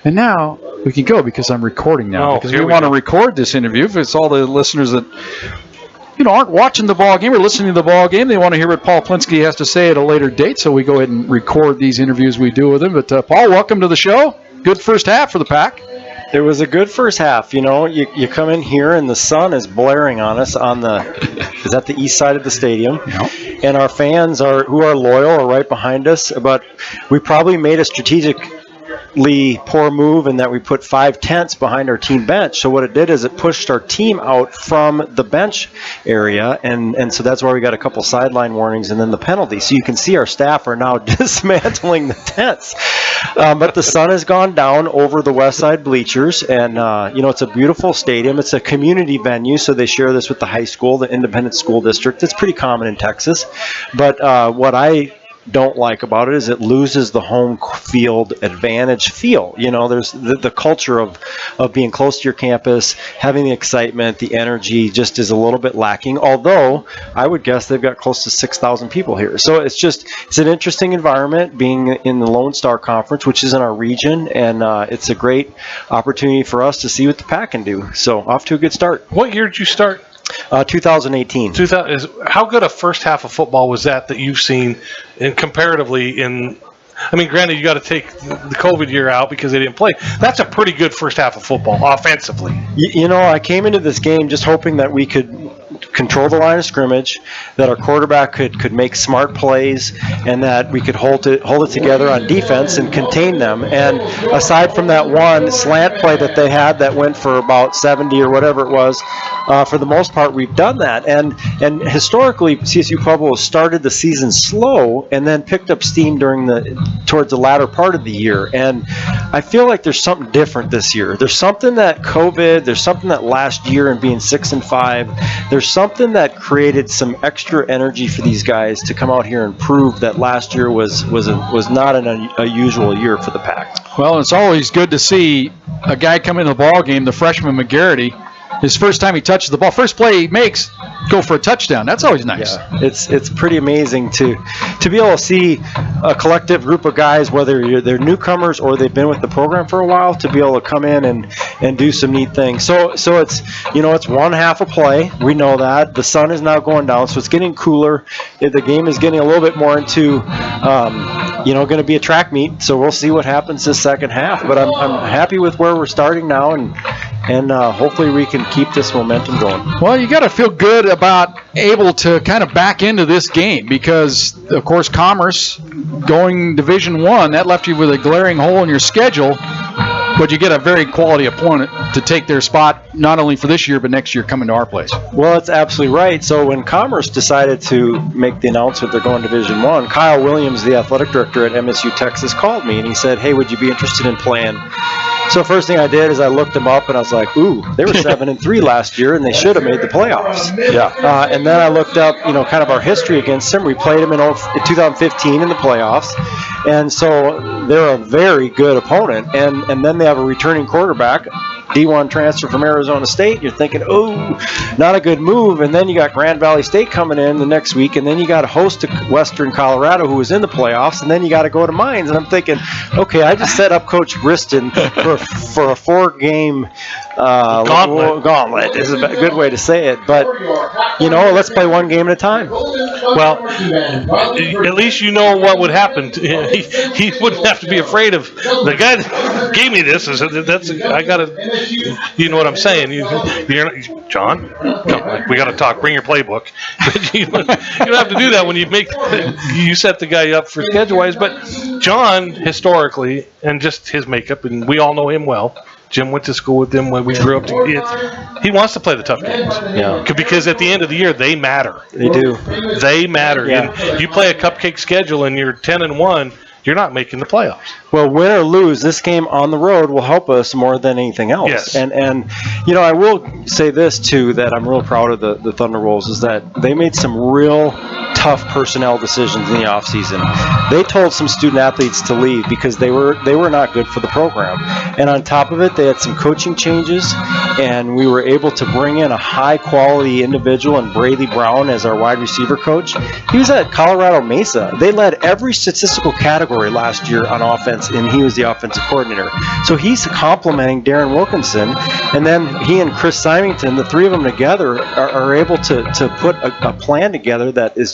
And now we can go because I'm recording now. Oh, because here we we want to go. record this interview. If it's all the listeners that aren't watching the ball game or listening to the ball game, they want to hear what Paul Plinske has to say at a later date. So we go ahead and record these interviews we do with him. But Paul, welcome to the show. Good first half for the Pack. It was a good first half. You come in here and the sun is blaring on us is at the east side of the stadium. Yep. And our fans who are loyal are right behind us. But we probably made a strategically poor move in that we put 5 tents behind our team bench. So what it did is it pushed our team out from the bench area, and so that's why we got a couple sideline warnings and then the penalty. So you can see our staff are now dismantling the tents. But the sun has gone down over the west side bleachers, and it's a beautiful stadium. It's a community venue, so they share this with the high school, the independent school district. It's pretty common in Texas. But what I don't like about it is it loses the home field advantage feel. There's the culture of being close to your campus, having the excitement, the energy just is a little bit lacking, although I would guess they've got close to 6,000 people here. So it's an interesting environment being in the Lone Star Conference, which is in our region, and it's a great opportunity for us to see what the Pack can do. So off to a good start. What year did you start? 2018. How good a first half of football was that you've seen, and comparatively granted, you got to take the COVID year out because they didn't play. That's a pretty good first half of football offensively. I came into this game just hoping that we could control the line of scrimmage, that our quarterback could make smart plays, and that we could hold it together on defense and contain them. And aside from that one slant play that they had that went for about 70 or whatever it was, for the most part we've done that. And historically, CSU-Pueblo started the season slow and then picked up steam towards the latter part of the year. And I feel like there's something different this year. There's something that COVID, there's something that last year and being 6-5, there's something that created some extra energy for these guys to come out here and prove that last year was not an unusual year for the Pack. Well, it's always good to see a guy come into the ball game, the freshman McGarity. His first time he touches the ball, first play he makes, go for a touchdown. That's always nice. Yeah, it's pretty amazing to be able to see a collective group of guys, whether they're newcomers or they've been with the program for a while, to be able to come in and do some neat things. So it's it's one half a play. We know that the sun is now going down, so it's getting cooler. The game is getting a little bit more into going to be a track meet. So we'll see what happens this second half. But I'm happy with where we're starting now, and hopefully we can keep this momentum going. Well, you got to feel good about able to kind of back into this game because, of course, Commerce going Division I, that left you with a glaring hole in your schedule, but you get a very quality opponent to take their spot not only for this year but next year coming to our place. Well, that's absolutely right. So when Commerce decided to make the announcement they're going to Division I, Kyle Williams, the athletic director at MSU Texas, called me and he said, "Hey, would you be interested in playing?" So first thing I did is I looked them up and I was like, ooh, they were 7-3 last year and they should have made the playoffs. Yeah. And then I looked up, kind of our history against them. We played them in 2015 in the playoffs. And so they're a very good opponent. And then they have a returning quarterback, D1 transfer from Arizona State. You're thinking, oh, not a good move. And then you got Grand Valley State coming in the next week. And then you got to host Western Colorado, who was in the playoffs. And then you got to go to Mines. And I'm thinking, okay, I just set up Coach Briston for a 4-game gauntlet is a good way to say it. But, let's play one game at a time. Well, at least you know what would happen. He wouldn't have to be afraid of the guy that gave me this. I got to, you know what I'm saying? John, we got to talk. Bring your playbook. But you don't have to do that when you set the guy up for schedule-wise. But John, historically, and just his makeup, and we all know him well. Jim went to school with him when we grew up together. He wants to play the tough games. Yeah. Because at the end of the year, they matter. They do. They matter. Yeah. And you play a cupcake schedule and you're 10-1, you're not making the playoffs. Well, win or lose, this game on the road will help us more than anything else. Yes. And I will say this, too, that I'm real proud of the Thunderwolves, is that they made some real tough personnel decisions in the offseason. They told some student athletes to leave because they were not good for the program. And on top of it, they had some coaching changes, and we were able to bring in a high-quality individual in Braley Brown as our wide receiver coach. He was at Colorado Mesa. They led every statistical category last year on offense, and he was the offensive coordinator. So he's complementing Darren Wilkinson, and then he and Chris Symington, the three of them together, are able to put a plan together that's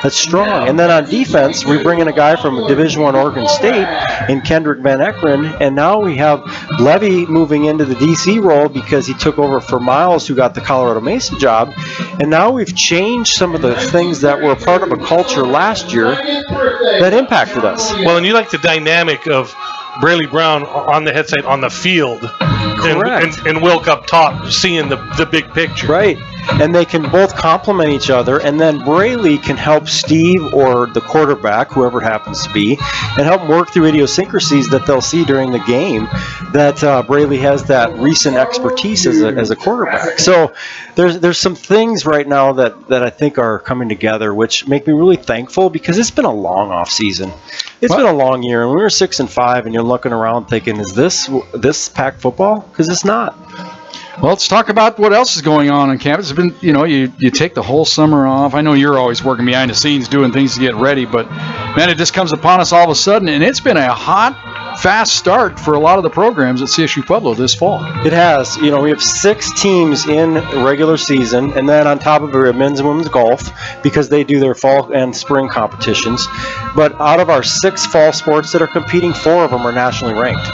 strong. And then on defense, we bring in a guy from Division I Oregon State in Kendrick Van Ekeren, and now we have Levy moving into the DC role because he took over for Miles, who got the Colorado Mesa job. And now we've changed some of the things that were part of a culture last year that impacted us. Well, and you like the dynamic of Braley Brown on the head side on the field, and Wilk up top seeing the big picture. Right. And they can both complement each other, and then Braley can help Steve or the quarterback, whoever it happens to be, and help them work through idiosyncrasies that they'll see during the game, that Braley has that recent expertise as a quarterback. So there's some things right now that I think are coming together, which make me really thankful, because it's been a long off season. It's been a long year, and we were 6-5, and you're looking around thinking, is this Pac football? Because it's not. Well, let's talk about what else is going on campus. It's been, you take the whole summer off. I know you're always working behind the scenes doing things to get ready, but, man, it just comes upon us all of a sudden, and it's been a hot, fast start for a lot of the programs at CSU Pueblo this fall. It has. We have 6 teams in regular season, and then on top of it, we have men's and women's golf, because they do their fall and spring competitions. But out of our 6 fall sports that are competing, 4 of them are nationally ranked.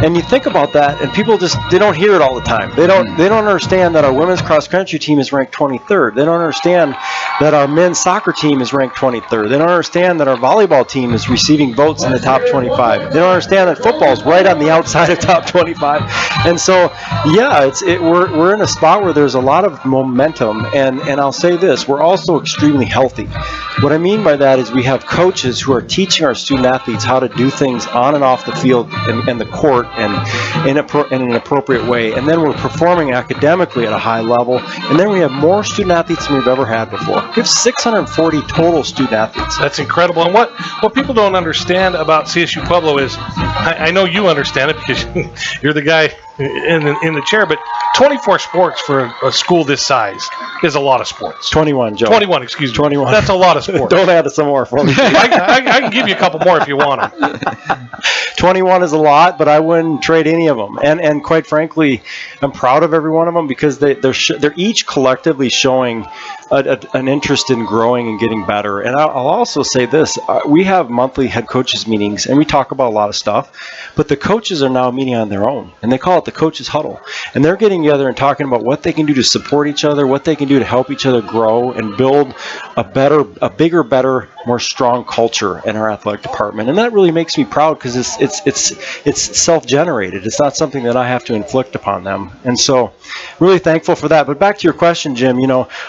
And you think about that, and people they don't hear it all the time. They don't understand that our women's cross country team is ranked 23rd. They don't understand that our men's soccer team is ranked 23rd. They don't understand that our volleyball team is receiving votes in the top 25. They don't understand that football is right on the outside of top 25. And so, yeah, we're in a spot where there's a lot of momentum. And I'll say this, we're also extremely healthy. What I mean by that is we have coaches who are teaching our student athletes how to do things on and off the field and the court and in an appropriate way. And then we're performing academically at a high level. And then we have more student athletes than we've ever had before. We have 640 total student athletes. That's incredible. And what people don't understand about CSU Pueblo is, I know you understand it because you're the guy in the chair, but 24 sports for a school this size is a lot of sports. 21, Joe. 21, excuse me. 21. That's a lot of sports. Don't add some more for me. I can give you a couple more if you want them. 21 is a lot, but I wouldn't trade any of them. And quite frankly, I'm proud of every one of them, because they're each collectively showing an interest in growing and getting better. And I'll also say this, we have monthly head coaches meetings, and we talk about a lot of stuff, but the coaches are now meeting on their own, and they call it the coaches huddle. And they're getting together and talking about what they can do to support each other, what they can do to help each other grow and build a bigger, better, more strong culture in our athletic department. And that really makes me proud, because it's self-generated. It's not something that I have to inflict upon them. And so really thankful for that. But back to your question, Jim,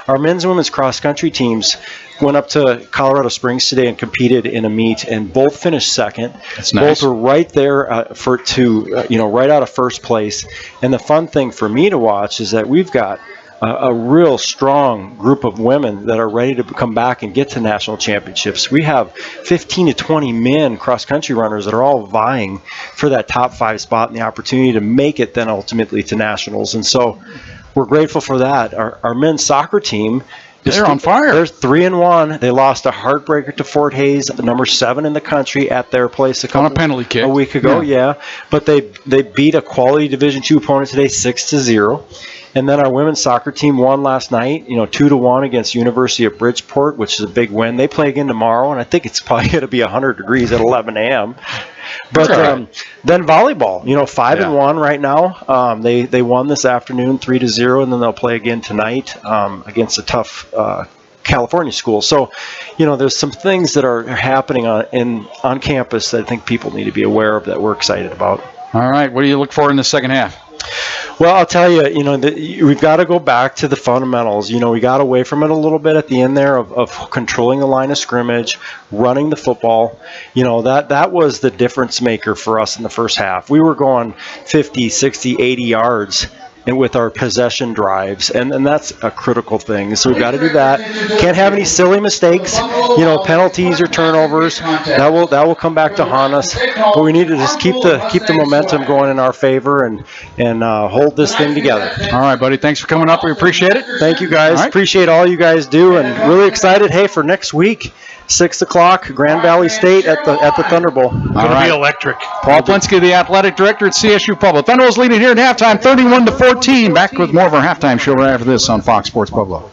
our men's and women's cross-country teams went up to Colorado Springs today and competed in a meet, and both finished second. That's nice. Both were right there right out of first place. And the fun thing for me to watch is that we've got a real strong group of women that are ready to come back and get to national championships. We have 15 to 20 men cross-country runners that are all vying for that top 5 spot and the opportunity to make it then ultimately to nationals. And so we're grateful for that. Our men's soccer team, they're on fire. They're 3-1. They lost a heartbreaker to Fort Hays, number 7 in the country, at their place on a penalty kick a week ago. Yeah. But they beat a quality Division II opponent today, 6-0. And then our women's soccer team won last night, 2-1 against University of Bridgeport, which is a big win. They play again tomorrow, and I think it's probably going to be 100 degrees at 11 a.m. But then volleyball, 5-1 right now. They won this afternoon 3-0, and then they'll play again tonight against a tough California school. So, there's some things that are happening on campus that I think people need to be aware of that we're excited about. All right. What do you look for in the second half? Well, I'll tell you, we've got to go back to the fundamentals. We got away from it a little bit at the end there of controlling the line of scrimmage, running the football. That was the difference maker for us in the first half. We were going 50, 60, 80 yards and with our possession drives, and that's a critical thing. So we've got to do that. Can't have any silly mistakes, penalties or turnovers. That will come back to haunt us. But we need to just keep the momentum going in our favor and hold this thing together. All right, buddy. Thanks for coming up. We appreciate it. Thank you, guys. All right. Appreciate all you guys do, and really excited. Hey, for next week, 6 o'clock, Grand Valley State at the Thunderbolt. Going to be electric. Paul Plinske, the athletic director at CSU-Pueblo. Thunderbolts leading here at halftime, 31-14. Back with more of our halftime show right after this on Fox Sports Pueblo.